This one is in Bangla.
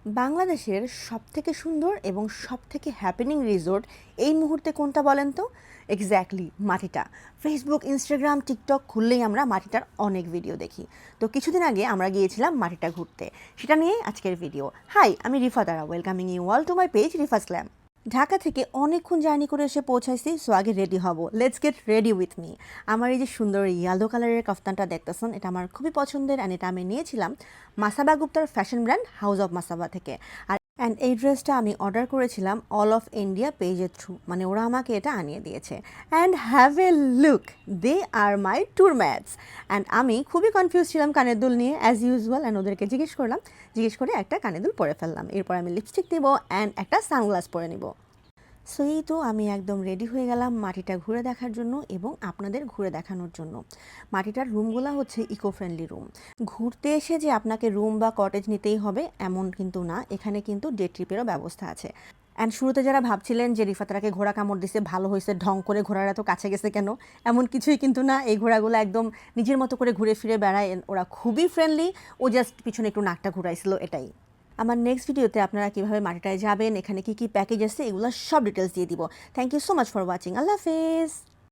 বাংলাদেশের সবথেকে সুন্দর এবং সবথেকে হ্যাপেনিং রিসোর্ট এই মুহূর্তে কোনটা বলেন তো? এক্স্যাক্টলি মাটিটা। ফেসবুক, ইনস্টাগ্রাম, টিকটক খুললেই আমরা মাটিটার অনেক ভিডিও দেখি। তো কিছুদিন আগে আমরা গিয়েছিলাম মাটিটা ঘুরতে, সেটা নিয়েই আজকের ভিডিও। হাই, আমি Rifa Tara, welcoming you all to my page Rifa slam. Dhaka থেকে অনেকক্ষণ জার্নি করে এসে পৌঁছাইছি, সো আগে রেডি হব। Let's get ready with me. আমার এই যে সুন্দর ইয়েলো কালারের কাফতানটা দেখতেছেন, এটা আমার খুবই পছন্দের, অ্যান্ড এটা আমি নিয়েছিলাম মাসাবা গুপ্তার fashion brand House of Masaba থেকে। অ্যান্ড এই ড্রেসটা আমি অর্ডার করেছিলাম অল অফ ইন্ডিয়া পেজের থ্রু, মানে ওরা আমাকে এটা আনিয়ে দিয়েছে। And have a look, they are my tour mats. And আমি খুবই কনফিউজ ছিলাম কানের দুল নিয়ে অ্যাজ ইউজুয়াল, অ্যান্ড ওদেরকে জিজ্ঞেস করে একটা কানের দুল পরে ফেললাম। এরপর আমি লিপস্টিক দেবো অ্যান্ড একটা সানগ্লাস পরে নিব। সো এই তো আমি একদম রেডি হয়ে গেলাম মাটিটা ঘুরে দেখার জন্য এবং আপনাদের ঘুরে দেখানোর জন্য। মাটিটার রুমগুলো হচ্ছে ইকো ফ্রেন্ডলি রুম। ঘুরতে এসে যে আপনাকে রুম বা কটেজ নিতেই হবে এমন কিন্তু না, এখানে কিন্তু ডে ট্রিপেরও ব্যবস্থা আছে। অ্যান্ড শুরুতে যারা ভাবছিলেন যে রিফাতারাকে ঘোড়া কামড় দিছে, ভালো হয়েছে, ঢং করে ঘোড়ারা তো কাছে গেছে কেন, এমন কিছুই কিন্তু না। এই ঘোড়াগুলো একদম নিজের মতো করে ঘুরে ফিরে বেড়ায়, ওরা খুবই ফ্রেন্ডলি। ও জাস্ট পিছনে একটু নাকটা ঘুরাইছিল, এটাই। আমার নেক্সট ভিডিওতে আপনারা কীভাবে মাটিটায় যাবেন, এখানে কী কী প্যাকেজ আছে, এগুলো সব ডিটেলস দিয়ে দিব। Thank you so much for watching. আল্লাহ হাফেজ।